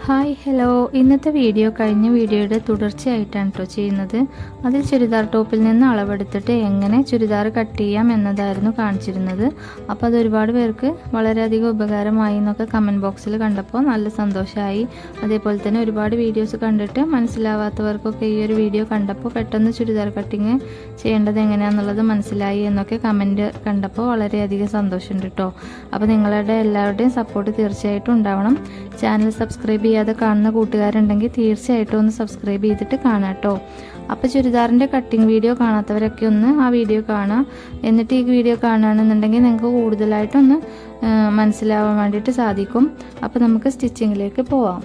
Hi hello, ഇന്നത്തെ video കഴിഞ്ഞ വീഡിയോയുടെ തുടർച്ചയായിട്ടാണ് കേട്ടോ ചെയ്യുന്നത്. അതിൽ ചുരിദാർ ടോപ്പിൽ നിന്ന് അളവെടുത്തിട്ട് എങ്ങനെ ചുരിദാർ കട്ട് ചെയ്യാം എന്നതായിരുന്നു കാണിച്ചിരുന്നത്. അപ്പോൾ അത് ഒരുപാട് പേർക്ക് വളരെയധികം ഉപകാരമായി എന്നൊക്കെ കമൻറ്റ് ബോക്സിൽ കണ്ടപ്പോൾ നല്ല സന്തോഷമായി. അതേപോലെ തന്നെ ഒരുപാട് വീഡിയോസ് കണ്ടിട്ട് മനസ്സിലാവാത്തവർക്കൊക്കെ ഈ ഒരു വീഡിയോ കണ്ടപ്പോൾ പെട്ടെന്ന് ചുരിദാർ കട്ടിങ് ചെയ്യേണ്ടത് എങ്ങനെയാണെന്നുള്ളത് മനസ്സിലായി എന്നൊക്കെ കമൻറ്റ് കണ്ടപ്പോൾ വളരെയധികം സന്തോഷമുണ്ട് കേട്ടോ. അപ്പോൾ നിങ്ങളുടെ എല്ലാവരുടെയും സപ്പോർട്ട് തീർച്ചയായിട്ടും ഉണ്ടാവണം. ചാനൽ സബ്സ്ക്രൈബ് ചെയ്യാതെ കാണുന്ന കൂട്ടുകാരുണ്ടെങ്കിൽ തീർച്ചയായിട്ടും ഒന്ന് സബ്സ്ക്രൈബ് ചെയ്തിട്ട് കാണാം കേട്ടോ. അപ്പോൾ ചുരിദാറിൻ്റെ കട്ടിങ് വീഡിയോ കാണാത്തവരൊക്കെ ഒന്ന് ആ വീഡിയോ കാണാം. എന്നിട്ട് ഈ വീഡിയോ കാണുകയാണെന്നുണ്ടെങ്കിൽ നിങ്ങൾക്ക് കൂടുതലായിട്ടൊന്ന് മനസ്സിലാവാൻ വേണ്ടിയിട്ട് സാധിക്കും. അപ്പോൾ നമുക്ക് സ്റ്റിച്ചിങ്ങിലേക്ക് പോവാം.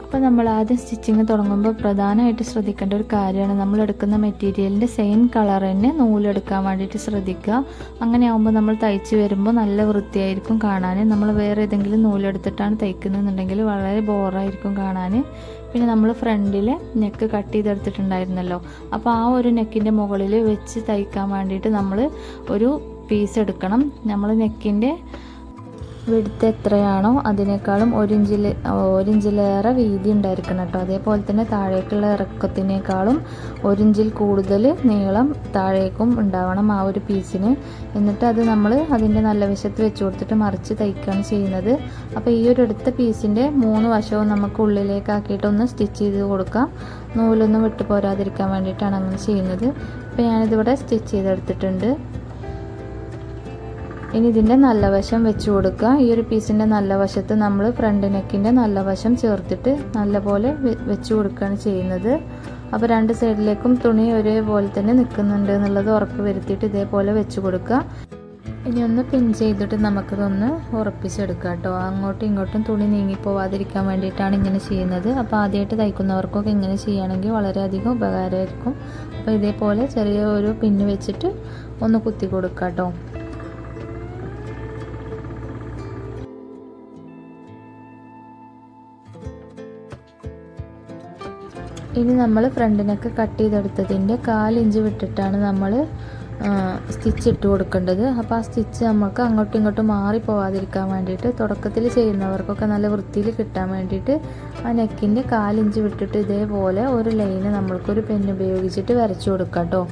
അപ്പോൾ നമ്മൾ ആദ്യം സ്റ്റിച്ചിങ് തുടങ്ങുമ്പോൾ പ്രധാനമായിട്ട് ശ്രദ്ധിക്കേണ്ട ഒരു കാര്യമാണ് നമ്മൾ എടുക്കുന്ന മെറ്റീരിയലിൻ്റെ സെയിം കളർ തന്നെ നൂലെടുക്കാൻ വേണ്ടിയിട്ട് ശ്രദ്ധിക്കുക. അങ്ങനെ ആകുമ്പോൾ നമ്മൾ തയ്ച്ച് വരുമ്പോൾ നല്ല വൃത്തിയായിരിക്കും കാണാൻ. നമ്മൾ വേറെ ഏതെങ്കിലും നൂലെടുത്തിട്ടാണ് തയ്ക്കുന്നതെന്നുണ്ടെങ്കിൽ വളരെ ബോറായിരിക്കും കാണാൻ. പിന്നെ നമ്മൾ ഫ്രണ്ടിൽ നെക്ക് കട്ട് ചെയ്തെടുത്തിട്ടുണ്ടായിരുന്നല്ലോ, അപ്പോൾ ആ ഒരു നെക്കിൻ്റെ മുകളിൽ വെച്ച് തയ്ക്കാൻ വേണ്ടിയിട്ട് നമ്മൾ ഒരു പീസ് എടുക്കണം. നമ്മൾ നെക്കിൻ്റെ വിഡ്ത്ത് എത്രയാണോ അതിനേക്കാളും ഒരു ഇഞ്ചിലേറെ വീതി ഉണ്ടായിരിക്കണം കേട്ടോ. അതേപോലെ തന്നെ താഴേക്കുള്ള ഇറക്കത്തിനേക്കാളും 1 ഇഞ്ചിൽ കൂടുതൽ നീളം താഴേക്കും ഉണ്ടാവണം ആ ഒരു പീസിന്. എന്നിട്ട് അത് നമ്മൾ അതിൻ്റെ നല്ല വശത്ത് വെച്ച് കൊടുത്തിട്ട് മറിച്ച് തയ്ക്കുകയാണ് ചെയ്യുന്നത്. അപ്പോൾ ഈ ഒരു എടുത്ത പീസിൻ്റെ 3 വശവും നമുക്ക് ഉള്ളിലേക്കാക്കിയിട്ടൊന്ന് സ്റ്റിച്ച് ചെയ്ത് കൊടുക്കാം. നൂലൊന്നും വിട്ടു പോരാതിരിക്കാൻ വേണ്ടിയിട്ടാണ് അങ്ങനെ ചെയ്യുന്നത്. അപ്പോൾ ഞാനിതിവിടെ സ്റ്റിച്ച് ചെയ്തെടുത്തിട്ടുണ്ട്. ഇനി ഇതിൻ്റെ നല്ല വശം വെച്ച് കൊടുക്കുക. ഈ ഒരു പീസിൻ്റെ നല്ല വശത്ത് നമ്മൾ ഫ്രണ്ട് നെക്കിൻ്റെ നല്ല വശം ചേർത്തിട്ട് നല്ലപോലെ വെച്ച് കൊടുക്കുകയാണ് ചെയ്യുന്നത്. അപ്പോൾ 2 സൈഡിലേക്കും തുണി ഒരേപോലെ തന്നെ നിൽക്കുന്നുണ്ട് എന്നുള്ളത് ഉറപ്പ് വരുത്തിയിട്ട് ഇതേപോലെ വെച്ച് കൊടുക്കുക. ഇനി ഒന്ന് പിൻ ചെയ്തിട്ട് നമുക്കതൊന്ന് ഉറപ്പിച്ചെടുക്കാം കേട്ടോ. അങ്ങോട്ടും ഇങ്ങോട്ടും തുണി നീങ്ങിപ്പോവാതിരിക്കാൻ വേണ്ടിയിട്ടാണ് ഇങ്ങനെ ചെയ്യുന്നത്. അപ്പോൾ ആദ്യമായിട്ട് തയ്ക്കുന്നവർക്കൊക്കെ ഇങ്ങനെ ചെയ്യുകയാണെങ്കിൽ വളരെയധികം ഉപകാരമായിരിക്കും. അപ്പോൾ ഇതേപോലെ ചെറിയ ഒരു പിന്ന് വെച്ചിട്ട് ഒന്ന് കുത്തി കൊടുക്കാം കേട്ടോ. ഇനി നമ്മൾ ഫ്രണ്ടിനൊക്കെ കട്ട് ചെയ്തെടുത്തതിൻ്റെ 1/4 ഇഞ്ച് വിട്ടിട്ടാണ് നമ്മൾ സ്റ്റിച്ച് ഇട്ട് കൊടുക്കേണ്ടത്. അപ്പോൾ ആ സ്റ്റിച്ച് നമുക്ക് അങ്ങോട്ടും ഇങ്ങോട്ടും മാറിപ്പോവാതിരിക്കാൻ വേണ്ടിയിട്ട് തുടക്കത്തിൽ ചെയ്യുന്നവർക്കൊക്കെ നല്ല വൃത്തിയിൽ കിട്ടാൻ വേണ്ടിയിട്ട് ആ നെക്കിൻ്റെ 1/4 ഇഞ്ച് വിട്ടിട്ട് ഇതേപോലെ ഒരു ലൈന് നമ്മൾക്കൊരു പെന്ന് ഉപയോഗിച്ചിട്ട് വരച്ചു കൊടുക്കാം കേട്ടോ.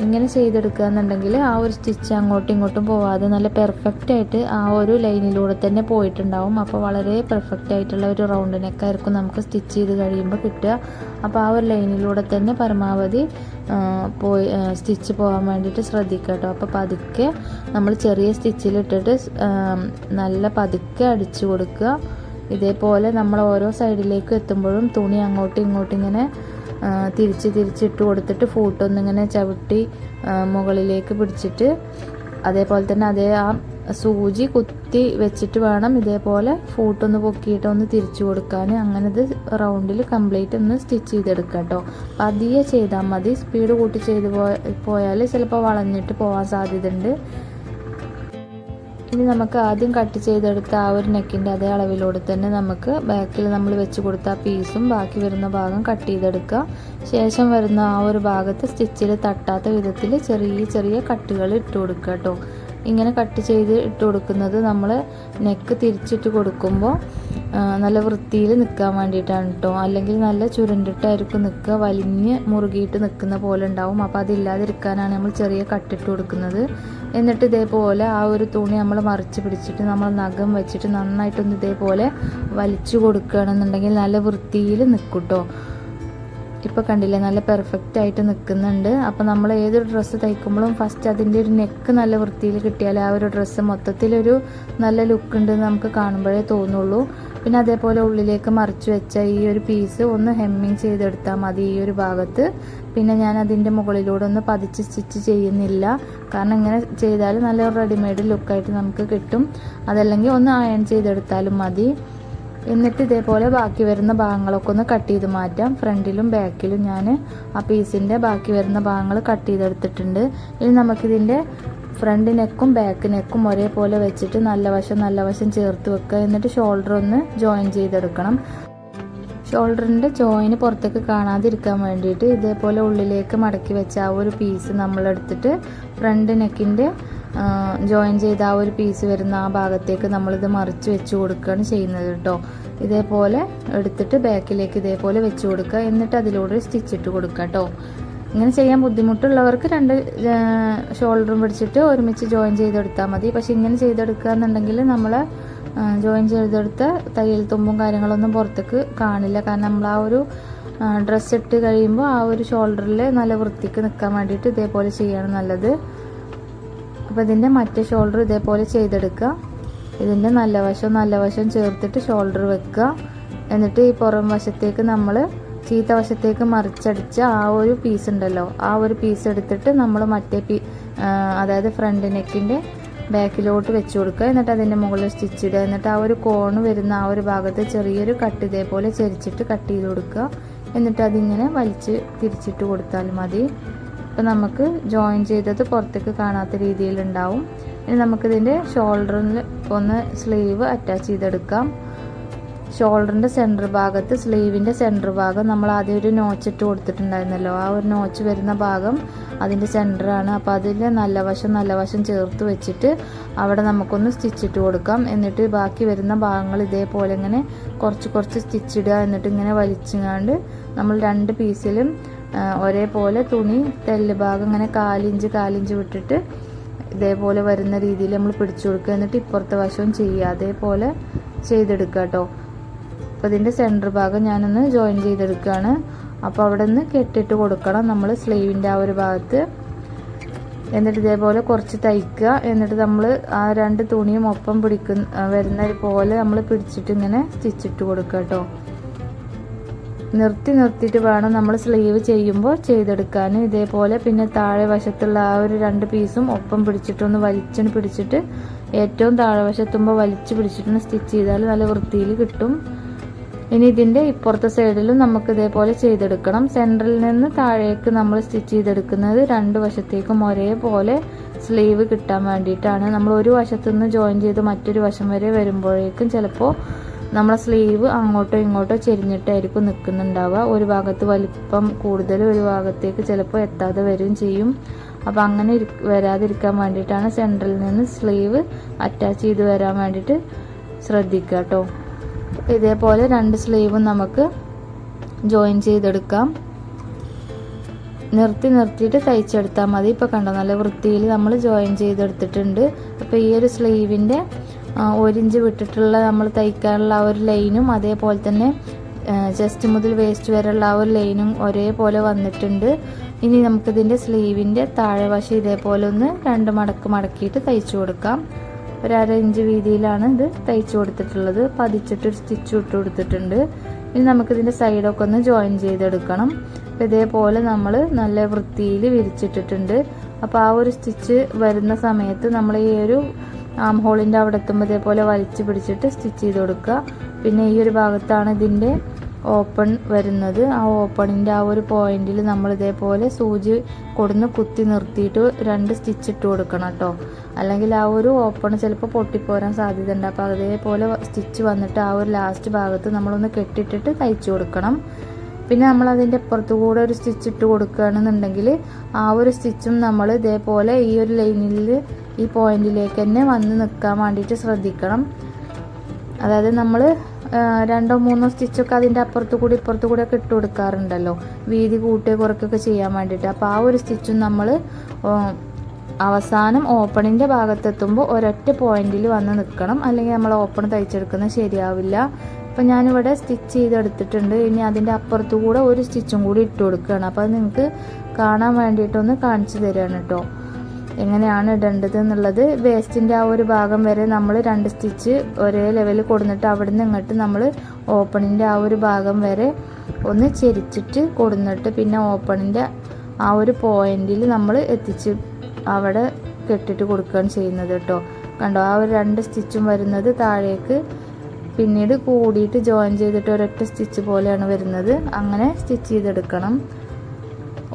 ഇങ്ങനെ ചെയ്തെടുക്കുക എന്നുണ്ടെങ്കിൽ ആ ഒരു സ്റ്റിച്ച് അങ്ങോട്ടും ഇങ്ങോട്ടും പോവാതെ നല്ല പെർഫെക്റ്റ് ആയിട്ട് ആ ഒരു ലൈനിലൂടെ തന്നെ പോയിട്ടുണ്ടാവും. അപ്പോൾ വളരെ പെർഫെക്റ്റ് ആയിട്ടുള്ള ഒരു റൗണ്ട് നെക്കായിരിക്കും നമുക്ക് സ്റ്റിച്ച് ചെയ്ത് കഴിയുമ്പോൾ കിട്ടുക. അപ്പോൾ ആ ഒരു ലൈനിലൂടെ തന്നെ പരമാവധി സ്റ്റിച്ച് പോകാൻ വേണ്ടിയിട്ട് ശ്രദ്ധിക്കുക കേട്ടോ. അപ്പോൾ പതുക്കെ നമ്മൾ ചെറിയ സ്റ്റിച്ചിലിട്ടിട്ട് നല്ല പതുക്കെ അടിച്ചു കൊടുക്കുക. ഇതേപോലെ നമ്മൾ ഓരോ സൈഡിലേക്ക് എത്തുമ്പോഴും തുണി അങ്ങോട്ടും ഇങ്ങോട്ടും ഇങ്ങനെ തിരിച്ചിട്ട് കൊടുത്തിട്ട് ഫൂട്ടൊന്നിങ്ങനെ ചവിട്ടി മുകളിലേക്ക് പിടിച്ചിട്ട് അതേപോലെ തന്നെ ആ സൂചി കുത്തി വെച്ചിട്ട് വേണം ഇതേപോലെ ഫൂട്ടൊന്ന് പൊക്കിയിട്ട് ഒന്ന് തിരിച്ചു കൊടുക്കാൻ. അങ്ങനെ ഇത് റൗണ്ടിൽ കംപ്ലീറ്റ് ഒന്ന് സ്റ്റിച്ച് ചെയ്തെടുക്കുക കേട്ടോ. പതിയെ ചെയ്താൽ മതി. സ്പീഡ് കൂട്ടി ചെയ്ത് പോയാൽ ചിലപ്പോൾ വളഞ്ഞിട്ട് പോകാൻ സാധ്യതയുണ്ട്. ഇനി നമുക്ക് ആദ്യം കട്ട് ചെയ്തെടുത്ത ആ ഒരു നെക്കിൻ്റെ അതേ അളവിലൂടെ തന്നെ നമുക്ക് ബാക്കിൽ നമ്മൾ വെച്ച് കൊടുത്ത ആ പീസും ബാക്കി വരുന്ന ഭാഗം കട്ട് ചെയ്തെടുക്കുക. ശേഷം വരുന്ന ആ ഒരു ഭാഗത്ത് സ്റ്റിച്ചിൽ തട്ടാത്ത വിധത്തിൽ ചെറിയ കട്ടുകൾ ഇട്ട് കൊടുക്കുക കേട്ടോ. ഇങ്ങനെ കട്ട് ചെയ്ത് ഇട്ട് കൊടുക്കുന്നത് നമ്മൾ നെക്ക് തിരിച്ചിട്ട് കൊടുക്കുമ്പോൾ നല്ല വൃത്തിയിൽ നിൽക്കാൻ വേണ്ടിയിട്ടാണ് കേട്ടോ. അല്ലെങ്കിൽ നല്ല ചുരുണ്ടിട്ടായിരിക്കും നിൽക്കുക, വലിഞ്ഞ് മുറുകിയിട്ട് നിൽക്കുന്ന പോലെ ഉണ്ടാവും. അപ്പോൾ അതില്ലാതിരിക്കാനാണ് നമ്മൾ ചെറിയ കട്ടിട്ട് കൊടുക്കുന്നത്. എന്നിട്ട് ഇതേപോലെ ആ ഒരു തുണി നമ്മൾ മറിച്ച് പിടിച്ചിട്ട് നമ്മൾ നഖം വെച്ചിട്ട് നന്നായിട്ടൊന്ന് ഇതേപോലെ വലിച്ചു കൊടുക്കുകയാണെന്നുണ്ടെങ്കിൽ നല്ല വൃത്തിയിൽ നിൽക്കും കേട്ടോ. ഇപ്പോൾ കണ്ടില്ലേ, നല്ല പെർഫെക്റ്റ് ആയിട്ട് നിൽക്കുന്നുണ്ട്. അപ്പോൾ നമ്മൾ ഏതൊരു ഡ്രസ്സ് തയ്ക്കുമ്പോഴും ഫസ്റ്റ് അതിൻ്റെ ഒരു നെക്ക് നല്ല വൃത്തിയിൽ കിട്ടിയാൽ ആ ഒരു ഡ്രസ്സ് മൊത്തത്തിലൊരു നല്ല ലുക്ക് ഉണ്ടെന്ന് നമുക്ക് കാണുമ്പോഴേ തോന്നുള്ളൂ. പിന്നെ അതേപോലെ ഉള്ളിലേക്ക് മറിച്ച് വെച്ച ഈ ഒരു പീസ് ഒന്ന് ഹെമ്മിങ് ചെയ്തെടുത്താൽ മതി ഈ ഒരു ഭാഗത്ത്. പിന്നെ ഞാൻ അതിൻ്റെ മുകളിലൂടെ ഒന്ന് പതിച്ച് സ്റ്റിച്ച് ചെയ്യുന്നില്ല, കാരണം ഇങ്ങനെ ചെയ്താൽ നല്ല റെഡിമെയ്ഡ് ലുക്കായിട്ട് നമുക്ക് കിട്ടും. അതല്ലെങ്കിൽ ഒന്ന് അയൺ ചെയ്തെടുത്താലും മതി. എന്നിട്ട് ഇതേപോലെ ബാക്കി വരുന്ന ഭാഗങ്ങളൊക്കെ ഒന്ന് കട്ട് ചെയ്ത് മാറ്റാം. ഫ്രണ്ടിലും ബാക്കിലും ഞാൻ ആ പീസിൻ്റെ ബാക്കി വരുന്ന ഭാഗങ്ങൾ കട്ട് ചെയ്തെടുത്തിട്ടുണ്ട്. ഇനി നമുക്കിതിൻ്റെ ഫ്രണ്ട് നെക്കും ബാക്ക് നെക്കും ഒരേപോലെ വെച്ചിട്ട് നല്ല വശം ചേർത്ത് വെക്കുക. എന്നിട്ട് ഷോൾഡർ ഒന്ന് ജോയിൻ ചെയ്തെടുക്കണം. ഷോൾഡറിൻ്റെ ജോയിന് പുറത്തേക്ക് കാണാതിരിക്കാൻ വേണ്ടിയിട്ട് ഇതേപോലെ ഉള്ളിലേക്ക് മടക്കി വെച്ച ആ ഒരു പീസ് നമ്മളെടുത്തിട്ട് ഫ്രണ്ട് നെക്കിൻ്റെ ജോയിൻ ചെയ്ത ആ ഒരു പീസ് വരുന്ന ആ ഭാഗത്തേക്ക് നമ്മളിത് മറിച്ച് വെച്ച് കൊടുക്കുകയാണ് ചെയ്യുന്നത് കേട്ടോ. ഇതേപോലെ എടുത്തിട്ട് ബാക്കിലേക്ക് ഇതേപോലെ വെച്ച് കൊടുക്കുക. എന്നിട്ട് അതിലൂടെ സ്റ്റിച്ച് ഇട്ട് കൊടുക്കുക കേട്ടോ. ഇങ്ങനെ ചെയ്യാൻ ബുദ്ധിമുട്ടുള്ളവർക്ക് രണ്ട് ഷോൾഡറും പിടിച്ചിട്ട് ഒരുമിച്ച് ജോയിൻ ചെയ്തെടുത്താൽ മതി. പക്ഷെ ഇങ്ങനെ ചെയ്തെടുക്കുക എന്നുണ്ടെങ്കിൽ നമ്മൾ ജോയിൻ ചെയ്തെടുത്ത തയ്യൽ തുമ്പും കാര്യങ്ങളൊന്നും പുറത്തേക്ക് കാണില്ല. കാരണം നമ്മൾ ആ ഒരു ഡ്രസ്സ് ഇട്ട് കഴിയുമ്പോൾ ആ ഒരു ഷോൾഡറിൽ നല്ല വൃത്തിക്ക് നിൽക്കാൻ വേണ്ടിയിട്ട് ഇതേപോലെ ചെയ്യാണ് നല്ലത്. അപ്പോൾ ഇതിൻ്റെ മറ്റേ ഷോൾഡർ ഇതേപോലെ ചെയ്തെടുക്കുക. ഇതിൻ്റെ നല്ല വശം ചേർത്തിട്ട് ഷോൾഡർ വെക്കുക. എന്നിട്ട് ഈ പുറം വശത്തേക്ക് നമ്മൾ ചീത്ത വശത്തേക്ക് മറിച്ചടിച്ച ആ ഒരു പീസ് ഉണ്ടല്ലോ, ആ ഒരു പീസ് എടുത്തിട്ട് നമ്മൾ മറ്റേ അതായത് ഫ്രണ്ട് നെക്കിൻ്റെ ബാക്കിലോട്ട് വെച്ച് കൊടുക്കുക. എന്നിട്ട് അതിൻ്റെ മുകളിൽ സ്റ്റിച്ച് ഇടുക. എന്നിട്ട് ആ ഒരു കോണ് വരുന്ന ആ ഒരു ഭാഗത്ത് ചെറിയൊരു കട്ട് ഇതേപോലെ ചെരിച്ചിട്ട് കട്ട് ചെയ്ത് കൊടുക്കുക. എന്നിട്ട് അതിങ്ങനെ വലിച്ച് തിരിച്ചിട്ട് കൊടുത്താൽ മതി. അപ്പോൾ നമുക്ക് ജോയിൻ ചെയ്തത് പുറത്തേക്ക് കാണാത്ത രീതിയിലുണ്ടാവും. ഇനി നമുക്കിതിൻ്റെ ഷോൾഡറിൽ ഒന്ന് സ്ലീവ് അറ്റാച്ച് ചെയ്തെടുക്കാം. ഷോൾഡറിൻ്റെ സെൻറ്റർ ഭാഗത്ത് സ്ലീവിൻ്റെ സെൻറ്റർ ഭാഗം നമ്മൾ ആദ്യം ഒരു നോച്ച് ഇട്ട് കൊടുത്തിട്ടുണ്ടായിരുന്നല്ലോ, ആ ഒരു നോച്ച് വരുന്ന ഭാഗം അതിൻ്റെ സെൻറ്ററാണ്. അപ്പോൾ അതിൽ നല്ല വശം ചേർത്ത് വെച്ചിട്ട് അവിടെ നമുക്കൊന്ന് സ്റ്റിച്ച് ഇട്ട് കൊടുക്കാം. എന്നിട്ട് ബാക്കി വരുന്ന ഭാഗങ്ങൾ ഇതേപോലെ ഇങ്ങനെ കുറച്ച് സ്റ്റിച്ച് ഇടുക. എന്നിട്ട് ഇങ്ങനെ വലിച്ചുങ്ങാണ്ട് നമ്മൾ രണ്ട് പീസിലും ഒരേപോലെ തുണി തെല്ല് ഭാഗം ഇങ്ങനെ കാലിഞ്ച് വിട്ടിട്ട് ഇതേപോലെ വരുന്ന രീതിയിൽ നമ്മൾ പിടിച്ചു കൊടുക്കുക. എന്നിട്ട് ഇപ്പുറത്തെ വശവും ചെയ്യുക. അതേപോലെ ചെയ്തെടുക്കുക കേട്ടോ. അപ്പോൾ ഇതിൻ്റെ സെൻറ്റർ ഭാഗം ഞാനൊന്ന് ജോയിൻ ചെയ്തെടുക്കുകയാണ്. അപ്പോൾ അവിടെ നിന്ന് കെട്ടിട്ട് കൊടുക്കണം നമ്മൾ സ്ലീവിൻ്റെ ആ ഒരു ഭാഗത്ത്. എന്നിട്ട് ഇതേപോലെ കുറച്ച് തയ്ക്കുക. എന്നിട്ട് നമ്മൾ ആ രണ്ട് തുണിയും ഒപ്പം വരുന്ന പോലെ നമ്മൾ പിടിച്ചിട്ട് ഇങ്ങനെ സ്റ്റിച്ചിട്ട് കൊടുക്കുക കേട്ടോ. നിർത്തിയിട്ട് വേണം നമ്മൾ സ്ലീവ് ചെയ്യുമ്പോൾ ചെയ്തെടുക്കാൻ. ഇതേപോലെ പിന്നെ താഴെ വശത്തുള്ള ആ ഒരു രണ്ട് പീസും ഒപ്പം പിടിച്ചിട്ടൊന്ന് പിടിച്ചിട്ട് ഏറ്റവും താഴെ വശത്തുമ്പോൾ വലിച്ച് പിടിച്ചിട്ടൊന്ന് സ്റ്റിച്ച് ചെയ്താൽ നല്ല വൃത്തിയിൽ കിട്ടും. ഇനി ഇതിൻ്റെ ഇപ്പുറത്തെ സൈഡിലും നമുക്ക് ഇതേപോലെ ചെയ്തെടുക്കണം. സെൻറ്ററിൽ നിന്ന് താഴേക്ക് നമ്മൾ സ്റ്റിച്ച് ചെയ്തെടുക്കുന്നത് രണ്ട് വശത്തേക്കും ഒരേപോലെ സ്ലീവ് കിട്ടാൻ വേണ്ടിയിട്ടാണ്. നമ്മൾ ഒരു വശത്തുനിന്ന് ജോയിൻ ചെയ്ത് മറ്റൊരു വശം വരെ വരുമ്പോഴേക്കും ചിലപ്പോൾ നമ്മളെ സ്ലീവ് അങ്ങോട്ടോ ഇങ്ങോട്ടോ ചെരിഞ്ഞിട്ടായിരിക്കും നിൽക്കുന്നുണ്ടാവുക. ഒരു ഭാഗത്ത് വലിപ്പം കൂടുതൽ ഒരു ഭാഗത്തേക്ക് ചിലപ്പോൾ എത്താതെ വരികയും ചെയ്യും. അപ്പോൾ അങ്ങനെ വരാതിരിക്കാൻ വേണ്ടിയിട്ടാണ് സെൻറ്ററിൽ നിന്ന് സ്ലീവ് അറ്റാച്ച് ചെയ്ത് വരാൻ വേണ്ടിയിട്ട് ശ്രദ്ധിക്കുക കേട്ടോ. ഇതേപോലെ രണ്ട് സ്ലീവും നമുക്ക് ജോയിൻ ചെയ്തെടുക്കാം. നിർത്തിയിട്ട് തയ്ച്ചെടുത്താൽ മതി. ഇപ്പോൾ കണ്ടോ നല്ല വൃത്തിയിൽ നമ്മൾ ജോയിൻ ചെയ്തെടുത്തിട്ടുണ്ട്. അപ്പോൾ ഈ ഒരു സ്ലീവിൻ്റെ 1 ഇഞ്ച് വിട്ടിട്ടുള്ള നമ്മൾ തയ്ക്കാനുള്ള ആ ഒരു ലൈനും അതേപോലെ തന്നെ ചെസ്റ്റ് മുതൽ വേസ്റ്റ് വരെയുള്ള ആ ഒരു ലൈനും ഒരേപോലെ വന്നിട്ടുണ്ട്. ഇനി നമുക്കിതിൻ്റെ സ്ലീവിൻ്റെ താഴെ വശം ഇതേപോലെ ഒന്ന് 2 മടക്കിയിട്ട് തയ്ച്ചു കൊടുക്കാം. ഒരു 1/2 ഇഞ്ച് വീതിയിലാണ് ഇത് തയ്ച്ചു കൊടുത്തിട്ടുള്ളത്. പതിച്ചിട്ട് സ്റ്റിച്ച് ഇട്ട് കൊടുത്തിട്ടുണ്ട്. ഇനി നമുക്കിതിൻ്റെ സൈഡൊക്കെ ഒന്ന് ജോയിൻ ചെയ്തെടുക്കണം. അപ്പോൾ ഇതേപോലെ നമ്മൾ നല്ല വൃത്തിയിൽ വിരിച്ചിട്ടിട്ടുണ്ട്. അപ്പോൾ ആ ഒരു സ്റ്റിച്ച് വരുന്ന സമയത്ത് നമ്മൾ ഈ ഒരു ആം ഹോളിൻ്റെ അവിടെ എത്തുമ്പോൾ ഇതേപോലെ വലിച്ചു പിടിച്ചിട്ട് സ്റ്റിച്ച് ചെയ്ത് കൊടുക്കുക. പിന്നെ ഈ ഒരു ഭാഗത്താണ് ഇതിൻ്റെ ഓപ്പൺ വരുന്നത്. ആ ഓപ്പണിൻ്റെ ആ ഒരു പോയിന്റിൽ നമ്മൾ ഇതേപോലെ സൂചി കുത്തി നിർത്തിയിട്ട് 2 സ്റ്റിച്ച് ഇട്ട് കൊടുക്കണം കേട്ടോ. അല്ലെങ്കിൽ ആ ഒരു ഓപ്പൺ ചിലപ്പോൾ പൊട്ടിപ്പോരാൻ സാധ്യതയുണ്ട്. അപ്പോൾ അതേപോലെ സ്റ്റിച്ച് വന്നിട്ട് ആ ഒരു ലാസ്റ്റ് ഭാഗത്ത് നമ്മളൊന്ന് കെട്ടിട്ടിട്ട് തയ്ച്ചു കൊടുക്കണം. പിന്നെ നമ്മൾ അതിൻ്റെ അപ്പുറത്ത് കൂടെ ഒരു സ്റ്റിച്ച് ഇട്ട് കൊടുക്കുകയാണെന്നുണ്ടെങ്കിൽ ആ ഒരു സ്റ്റിച്ചും നമ്മൾ ഇതേപോലെ ഈ ഒരു ലൈനിൽ ഈ പോയിന്റിലേക്ക് തന്നെ വന്ന് നിൽക്കാൻ വേണ്ടിയിട്ട് ശ്രദ്ധിക്കണം. അതായത് നമ്മൾ 2 or 3 സ്റ്റിച്ചൊക്കെ അതിൻ്റെ അപ്പുറത്ത് കൂടി ഇപ്പുറത്ത് കൂടെ ഒക്കെ ഇട്ട് കൊടുക്കാറുണ്ടല്ലോ, വീതി കൂട്ടി കുറയ്ക്കൊക്കെ ചെയ്യാൻ വേണ്ടിയിട്ട്. അപ്പോൾ ആ ഒരു സ്റ്റിച്ചും നമ്മൾ അവസാനം ഓപ്പണിൻ്റെ ഭാഗത്തെത്തുമ്പോൾ ഒരൊറ്റ പോയിന്റിൽ വന്ന് നിൽക്കണം. അല്ലെങ്കിൽ നമ്മൾ ഓപ്പൺ തയ്ച്ചെടുക്കുന്നത് ശരിയാവില്ല. അപ്പോൾ ഞാനിവിടെ സ്റ്റിച്ച് ചെയ്തെടുത്തിട്ടുണ്ട്. ഇനി അതിൻ്റെ അപ്പുറത്ത് കൂടെ ഒരു സ്റ്റിച്ചും കൂടി ഇട്ട് കൊടുക്കുകയാണ്. അപ്പോൾ അത് നിങ്ങൾക്ക് കാണാൻ വേണ്ടിയിട്ടൊന്ന് കാണിച്ചു തരികയാണ് കേട്ടോ എങ്ങനെയാണ് ഇടേണ്ടത് എന്നുള്ളത്. വേസ്റ്റിൻ്റെ ആ ഒരു ഭാഗം വരെ നമ്മൾ 2 സ്റ്റിച്ച് ഒരേ ലെവലിൽ കൊടുത്തിട്ട് അവിടെ നിന്ന് ഇങ്ങോട്ട് നമ്മൾ ഓപ്പണിൻ്റെ ആ ഒരു ഭാഗം വരെ ഒന്ന് ചെരിച്ചിട്ട് കൊടുത്തിട്ട് പിന്നെ ഓപ്പണിൻ്റെ ആ ഒരു പോയിന്റിൽ നമ്മൾ എത്തിച്ച് അവിടെ കെട്ടിട്ട് കൊടുക്കുകയാണ് ചെയ്യുന്നത് കേട്ടോ. കണ്ടോ ആ ഒരു 2 സ്റ്റിച്ചും വരുന്നത് താഴേക്ക് പിന്നീട് കൂടിയിട്ട് ജോയിൻ ചെയ്തിട്ട് ഒരൊറ്റ സ്റ്റിച്ച് പോലെയാണ് വരുന്നത്. അങ്ങനെ സ്റ്റിച്ച് ചെയ്തെടുക്കണം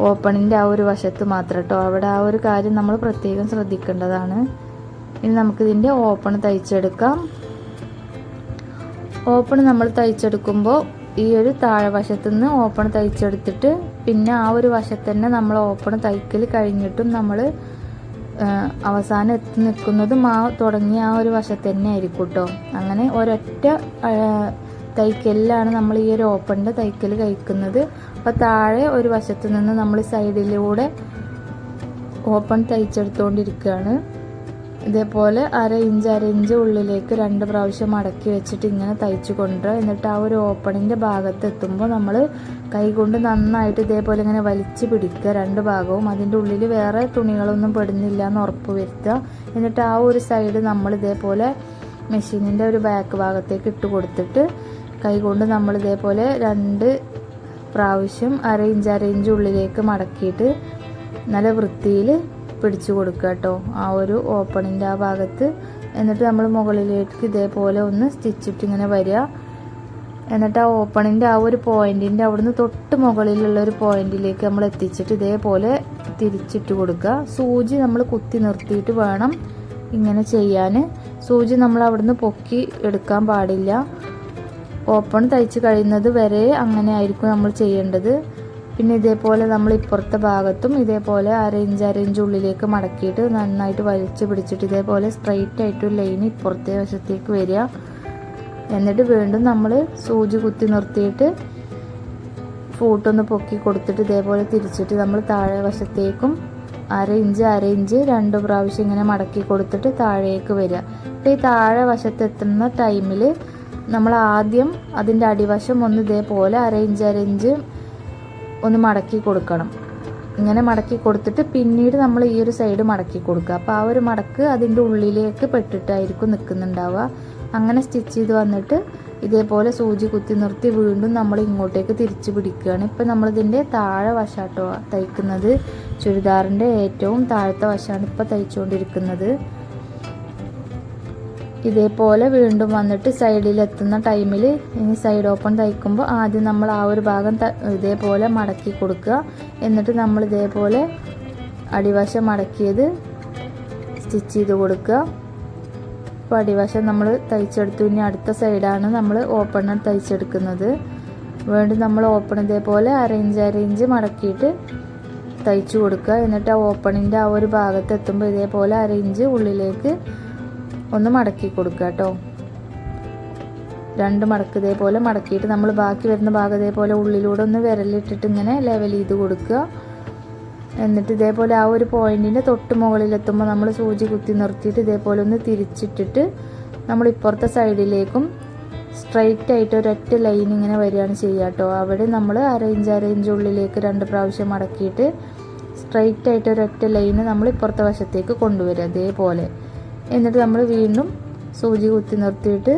ഓപ്പണിൻ്റെ ആ ഒരു വശത്ത് മാത്രം കേട്ടോ. അവിടെ ആ ഒരു കാര്യം നമ്മൾ പ്രത്യേകം ശ്രദ്ധിക്കേണ്ടതാണ്. ഇനി നമുക്കിതിൻ്റെ ഓപ്പൺ തയ്ച്ചെടുക്കാം. ഓപ്പൺ നമ്മൾ തയ്ച്ചെടുക്കുമ്പോൾ ഈ ഒരു താഴെ വശത്തു നിന്ന് ഓപ്പൺ തയ്ച്ചെടുത്തിട്ട് പിന്നെ ആ ഒരു വശത്ത് തന്നെ നമ്മൾ ഓപ്പൺ തയ്ക്കൽ കഴിഞ്ഞിട്ടും നമ്മൾ അവസാനം എത്തി നിൽക്കുന്നതും ആ തുടങ്ങിയ ആ ഒരു വശത്ത് തന്നെ ആയിരിക്കും കേട്ടോ. അങ്ങനെ ഒരൊറ്റ തയ്ക്കലിലാണ് നമ്മൾ ഈ ഒരു ഓപ്പണിൻ്റെ തയ്ക്കൽ കഴിക്കുന്നത്. അപ്പോൾ താഴെ ഒരു വശത്ത് നിന്ന് നമ്മൾ സൈഡിലൂടെ ഓപ്പൺ തയ്ച്ചെടുത്തുകൊണ്ടിരിക്കുകയാണ്. ഇതേപോലെ അര ഇഞ്ച് ഉള്ളിലേക്ക് 2 പ്രാവശ്യം മടക്കി വെച്ചിട്ട് ഇങ്ങനെ തയ്ച്ചു കൊണ്ടുവരിക. എന്നിട്ട് ആ ഒരു ഓപ്പണിൻ്റെ ഭാഗത്ത് എത്തുമ്പോൾ നമ്മൾ കൈകൊണ്ട് നന്നായിട്ട് ഇതേപോലെ ഇങ്ങനെ വലിച്ചു പിടിക്കുക 2 ഭാഗവും. അതിൻ്റെ ഉള്ളിൽ വേറെ തുണികളൊന്നും പെടുന്നില്ല എന്ന് ഉറപ്പ് വരുത്തുക. എന്നിട്ട് ആ ഒരു സൈഡ് നമ്മൾ ഇതേപോലെ മെഷീനിൻ്റെ ഒരു ബാക്ക് ഭാഗത്തേക്ക് ഇട്ട് കൊടുത്തിട്ട് കൈകൊണ്ട് നമ്മൾ ഇതേപോലെ 2 പ്രാവശ്യം അര ഇഞ്ച് ഉള്ളിലേക്ക് മടക്കിയിട്ട് നല്ല വൃത്തിയിൽ പിടിച്ചു കൊടുക്കുക കേട്ടോ ആ ഒരു ഓപ്പണിൻ്റെ ആ ഭാഗത്ത്. എന്നിട്ട് നമ്മൾ മുകളിലേക്ക് ഇതേപോലെ ഒന്ന് സ്റ്റിച്ചിട്ട് ഇങ്ങനെ വരിക. എന്നിട്ട് ആ ഓപ്പണിൻ്റെ ആ ഒരു പോയിന്റിൻ്റെ അവിടുന്ന് തൊട്ട് മുകളിലുള്ള ഒരു പോയിന്റിലേക്ക് നമ്മൾ എത്തിച്ചിട്ട് ഇതേപോലെ തിരിച്ചിട്ട് കൊടുക്കുക. സൂചി നമ്മൾ കുത്തി നിർത്തിയിട്ട് വേണം ഇങ്ങനെ ചെയ്യാൻ. സൂചി നമ്മൾ അവിടുന്ന് പൊക്കി എടുക്കാൻ പാടില്ല. ഓപ്പൺ തയ്ച്ച് കഴിയുന്നത് വരെ അങ്ങനെ ആയിരിക്കും നമ്മൾ ചെയ്യേണ്ടത്. പിന്നെ ഇതേപോലെ നമ്മൾ ഇപ്പുറത്തെ ഭാഗത്തും ഇതേപോലെ അര ഇഞ്ച് ഉള്ളിലേക്ക് മടക്കിയിട്ട് നന്നായിട്ട് വലിച്ചു പിടിച്ചിട്ട് ഇതേപോലെ സ്ട്രെയിറ്റ് ആയിട്ട് ലൈൻ ഇപ്പുറത്തെ വശത്തേക്ക് വരിക. എന്നിട്ട് വീണ്ടും നമ്മൾ സൂചി കുത്തി നിർത്തിയിട്ട് ഫൂട്ടൊന്ന് പൊക്കി കൊടുത്തിട്ട് ഇതേപോലെ തിരിച്ചിട്ട് നമ്മൾ താഴെ വശത്തേക്കും അര ഇഞ്ച് 2 പ്രാവശ്യം ഇങ്ങനെ മടക്കി കൊടുത്തിട്ട് താഴേക്ക് വരിക. അപ്പോൾ ഈ താഴെ വശത്തെത്തുന്ന ടൈമിൽ നമ്മൾ ആദ്യം അതിൻ്റെ അടിവശം ഒന്ന് ഇതേപോലെ അര ഇഞ്ച് ഒന്ന് മടക്കി കൊടുക്കണം. ഇങ്ങനെ മടക്കി കൊടുത്തിട്ട് പിന്നീട് നമ്മൾ ഈ ഒരു സൈഡ് മടക്കി കൊടുക്കുക. അപ്പോൾ ആ ഒരു മടക്ക് അതിൻ്റെ ഉള്ളിലേക്ക് പെട്ടിട്ടായിരിക്കും നിൽക്കുന്നുണ്ടാവുക. അങ്ങനെ സ്റ്റിച്ച് ചെയ്ത് വന്നിട്ട് ഇതേപോലെ സൂചി കുത്തി നിർത്തി വീണ്ടും നമ്മൾ ഇങ്ങോട്ടേക്ക് തിരിച്ചു പിടിക്കുകയാണ്. ഇപ്പം നമ്മളിതിൻ്റെ താഴെ വശാട്ടോ തയ്ക്കുന്നത്. ചുരിദാറിൻ്റെ ഏറ്റവും താഴത്തെ വശമാണ് ഇപ്പോൾ തയ്ച്ചുകൊണ്ടിരിക്കുന്നത്. ഇതേപോലെ വീണ്ടും വന്നിട്ട് സൈഡിലെത്തുന്ന ടൈമിൽ ഇനി സൈഡ് ഓപ്പൺ തയ്ക്കുമ്പോൾ ആദ്യം നമ്മൾ ആ ഒരു ഭാഗം ഇതേപോലെ മടക്കി കൊടുക്കുക. എന്നിട്ട് നമ്മൾ ഇതേപോലെ അടിവശം മടക്കിയത് സ്റ്റിച്ച് ചെയ്ത് കൊടുക്കുക. അപ്പോൾ അടിവശം നമ്മൾ തയ്ച്ചെടുത്തു. ഇനി അടുത്ത സൈഡാണ് നമ്മൾ ഓപ്പൺ തയ്ച്ചെടുക്കുന്നത്. വീണ്ടും നമ്മൾ ഓപ്പൺ ഇതേപോലെ അര ഇഞ്ച് മടക്കിയിട്ട് തയ്ച്ചു കൊടുക്കുക. എന്നിട്ട് ആ ഓപ്പണിൻ്റെ ആ ഒരു ഭാഗത്ത് എത്തുമ്പോൾ ഇതേപോലെ അര ഇഞ്ച് ഉള്ളിലേക്ക് ഒന്ന് മടക്കി കൊടുക്കുക കേട്ടോ. 2 മടക്ക് ഇതേപോലെ മടക്കിയിട്ട് നമ്മൾ ബാക്കി വരുന്ന ഭാഗം ഇതേപോലെ ഉള്ളിലൂടെ ഒന്ന് വിരലിട്ടിട്ട് ഇങ്ങനെ ലെവൽ ചെയ്ത് കൊടുക്കുക. എന്നിട്ട് ഇതേപോലെ ആ ഒരു പോയിന്റിൻ്റെ തൊട്ട് മുകളിലെത്തുമ്പോൾ നമ്മൾ സൂചി കുത്തി നിർത്തിയിട്ട് ഇതേപോലെ ഒന്ന് തിരിച്ചിട്ടിട്ട് നമ്മൾ ഇപ്പുറത്തെ സൈഡിലേക്കും സ്ട്രൈറ്റ് ആയിട്ട് ഒരൊറ്റ ലൈൻ ഇങ്ങനെ വരികയാണ് ചെയ്യുക കേട്ടോ. അവിടെ നമ്മൾ അര ഇഞ്ച് ഉള്ളിലേക്ക് 2 പ്രാവശ്യം മടക്കിയിട്ട് സ്ട്രൈറ്റ് ആയിട്ട് ഒരൊറ്റ ലൈന് നമ്മൾ ഇപ്പുറത്തെ വശത്തേക്ക് കൊണ്ടുവരിക ഇതേപോലെ. എന്നിട്ട് നമ്മൾ വീണ്ടും സൂചി കുത്തി നിർത്തിയിട്ട്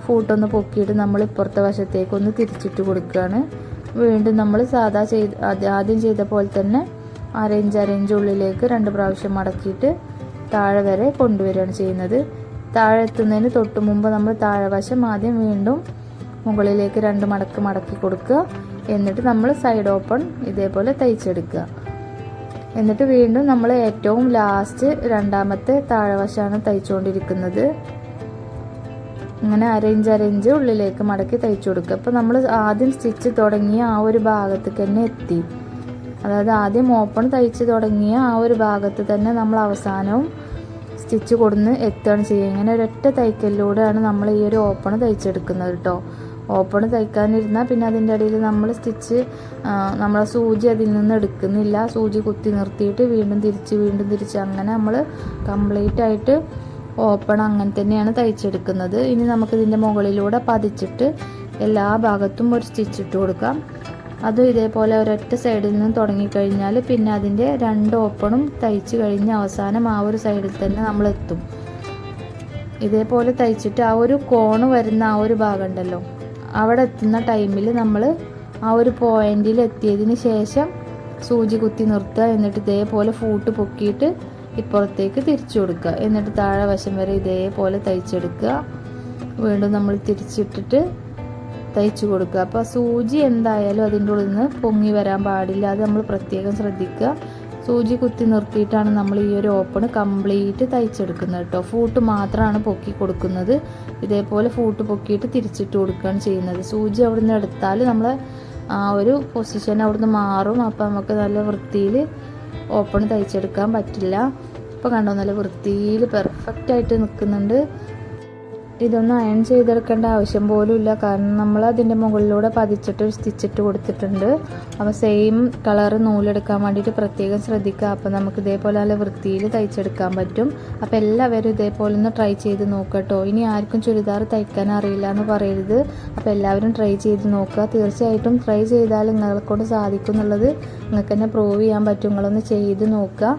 ഫൂട്ടൊന്ന് പൊക്കിയിട്ട് നമ്മൾ ഇപ്പുറത്തെ വശത്തേക്ക് ഒന്ന് തിരിച്ചിട്ട് കൊടുക്കുകയാണ്. വീണ്ടും നമ്മൾ ആദ്യം ചെയ്ത പോലെ തന്നെ അര ഇഞ്ച് ഉള്ളിലേക്ക് 2 പ്രാവശ്യം മടക്കിയിട്ട് താഴെ വരെ കൊണ്ടുവരികയാണ് ചെയ്യുന്നത്. താഴെ എത്തുന്നതിന് തൊട്ട് മുമ്പ് നമ്മൾ താഴെ വശം ആദ്യം വീണ്ടും മുകളിലേക്ക് 2 മടക്ക് മടക്കി കൊടുക്കുക. എന്നിട്ട് നമ്മൾ സൈഡ് ഓപ്പൺ ഇതേപോലെ തയ്ച്ചെടുക്കുക. എന്നിട്ട് വീണ്ടും നമ്മൾ ഏറ്റവും ലാസ്റ്റ് 2ാമത്തെ താഴെ വശമാണ് തയ്ച്ചുകൊണ്ടിരിക്കുന്നത്. ഇങ്ങനെ അര ഇഞ്ച് ഉള്ളിലേക്ക് മടക്കി തയ്ച്ചു കൊടുക്കുക. അപ്പോൾ നമ്മൾ ആദ്യം സ്റ്റിച്ച് തുടങ്ങിയ ആ ഒരു ഭാഗത്തേക്ക് തന്നെ എത്തി. അതായത് ആദ്യം ഓപ്പൺ തയ്ച്ച് തുടങ്ങിയ ആ ഒരു ഭാഗത്ത് തന്നെ നമ്മൾ അവസാനവും സ്റ്റിച്ച് കൊടുന്ന് എത്തുകയാണ് ചെയ്യുക. ഇങ്ങനെ ഒരൊറ്റ തയ്ക്കലിലൂടെയാണ് നമ്മൾ ഈ ഒരു ഓപ്പൺ തയ്ച്ചെടുക്കുന്നത് കേട്ടോ. ഓപ്പൺ തയ്ക്കാനിരുന്നാൽ പിന്നെ അതിൻ്റെ ഇടയിൽ നമ്മൾ നമ്മളെ സൂചി അതിൽ നിന്ന് എടുക്കുന്നില്ല. സൂചി കുത്തി നിർത്തിയിട്ട് വീണ്ടും തിരിച്ച് അങ്ങനെ നമ്മൾ കംപ്ലീറ്റ് ആയിട്ട് ഓപ്പൺ അങ്ങനെ തന്നെയാണ് തയ്ച്ചെടുക്കുന്നത്. ഇനി നമുക്കിതിൻ്റെ മുകളിലൂടെ പതിച്ചിട്ട് എല്ലാ ഭാഗത്തും ഒരു സ്റ്റിച്ച് ഇട്ട് കൊടുക്കാം. അതും ഇതേപോലെ ഒരൊറ്റ സൈഡിൽ നിന്ന് തുടങ്ങിക്കഴിഞ്ഞാൽ പിന്നെ അതിൻ്റെ 2 ഓപ്പണും തയ്ച്ച് കഴിഞ്ഞ് അവസാനം ആ ഒരു സൈഡിൽ തന്നെ നമ്മൾ എത്തും. ഇതേപോലെ തയ്ച്ചിട്ട് ആ ഒരു കോണ് വരുന്ന ആ ഒരു ഭാഗം ഉണ്ടല്ലോ, അവിടെ എത്തുന്ന ടൈമിൽ നമ്മൾ ആ ഒരു പോയിന്റിൽ എത്തിയതിന് ശേഷം സൂചി കുത്തി നിർത്തുക. എന്നിട്ട് ഇതേപോലെ ഫൂട്ട് പൊക്കിയിട്ട് ഇപ്പുറത്തേക്ക് തിരിച്ചു കൊടുക്കുക. എന്നിട്ട് താഴെ വശം വരെ ഇതേപോലെ തയ്ച്ചെടുക്കുക. വീണ്ടും നമ്മൾ തിരിച്ചിട്ടിട്ട് തയ്ച്ചു കൊടുക്കുക. അപ്പോൾ സൂചി എന്തായാലും അതിൻ്റെ ഉള്ളിൽ നിന്ന് പൊങ്ങി വരാൻ പാടില്ല. അത് നമ്മൾ പ്രത്യേകം ശ്രദ്ധിക്കുക. സൂചി കുത്തി നിർത്തിയിട്ടാണ് നമ്മൾ ഈ ഒരു ഓപ്പൺ കംപ്ലീറ്റ് തയ്ച്ചെടുക്കുന്നത് കേട്ടോ. ഫൂട്ട് മാത്രമാണ് പൊക്കി കൊടുക്കുന്നത്. ഇതേപോലെ ഫൂട്ട് പൊക്കിയിട്ട് തിരിച്ചിട്ട് കൊടുക്കുകയാണ് ചെയ്യുന്നത്. സൂചി അവിടുന്ന് എടുത്താൽ നമ്മൾ ആ ഒരു പൊസിഷൻ അവിടുന്ന് മാറും. അപ്പോൾ നമുക്ക് നല്ല വൃത്തിയിൽ ഓപ്പൺ തയ്ച്ചെടുക്കാൻ പറ്റില്ല. ഇപ്പോൾ കണ്ടോ നല്ല വൃത്തിയിൽ പെർഫെക്റ്റായിട്ട് നിൽക്കുന്നുണ്ട്. ഇതൊന്നും അയൺ ചെയ്തെടുക്കേണ്ട ആവശ്യം പോലും ഇല്ല, കാരണം നമ്മൾ അതിൻ്റെ മുകളിലൂടെ പതിച്ചിട്ട് ഒരു സ്റ്റിച്ചിട്ട് കൊടുത്തിട്ടുണ്ട്. അപ്പോൾ സെയിം കളർ നൂലെടുക്കാൻ വേണ്ടിയിട്ട് പ്രത്യേകം ശ്രദ്ധിക്കുക. അപ്പോൾ നമുക്ക് ഇതേപോലെ നല്ല വൃത്തിയിൽ തയ്ച്ചെടുക്കാൻ പറ്റും. അപ്പോൾ എല്ലാവരും ഇതേപോലെ ഒന്ന് ട്രൈ ചെയ്ത് നോക്കുക കേട്ടോ. ഇനി ആർക്കും ചുരിദാർ തയ്ക്കാൻ അറിയില്ല എന്ന് പറയരുത്. അപ്പോൾ എല്ലാവരും ട്രൈ ചെയ്ത് നോക്കുക. തീർച്ചയായിട്ടും ട്രൈ ചെയ്താൽ നിങ്ങളെ കൊണ്ട് സാധിക്കും എന്നുള്ളത് നിങ്ങൾക്ക് തന്നെ പ്രൂവ് ചെയ്യാൻ പറ്റും. നിങ്ങളൊന്ന് ചെയ്ത് നോക്കുക.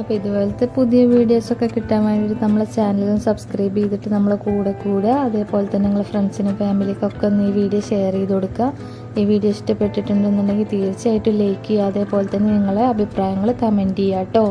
അപ്പോൾ ഇതുപോലത്തെ പുതിയ വീഡിയോസൊക്കെ കിട്ടാൻ വേണ്ടിയിട്ട് നമ്മളെ ചാനലും സബ്സ്ക്രൈബ് ചെയ്തിട്ട് നമ്മളെ കൂടെ അതേപോലെ തന്നെ നിങ്ങളുടെ ഫ്രണ്ട്സിനും ഫാമിലിക്കൊക്കെ ഒന്ന് ഈ വീഡിയോ ഷെയർ ചെയ്ത് കൊടുക്കുക. ഈ വീഡിയോ ഇഷ്ടപ്പെട്ടിട്ടുണ്ടെന്നുണ്ടെങ്കിൽ തീർച്ചയായിട്ടും ലൈക്ക് ചെയ്യുക. അതേപോലെ തന്നെ നിങ്ങളെ അഭിപ്രായങ്ങൾ കമൻറ്റ് ചെയ്യുക കേട്ടോ.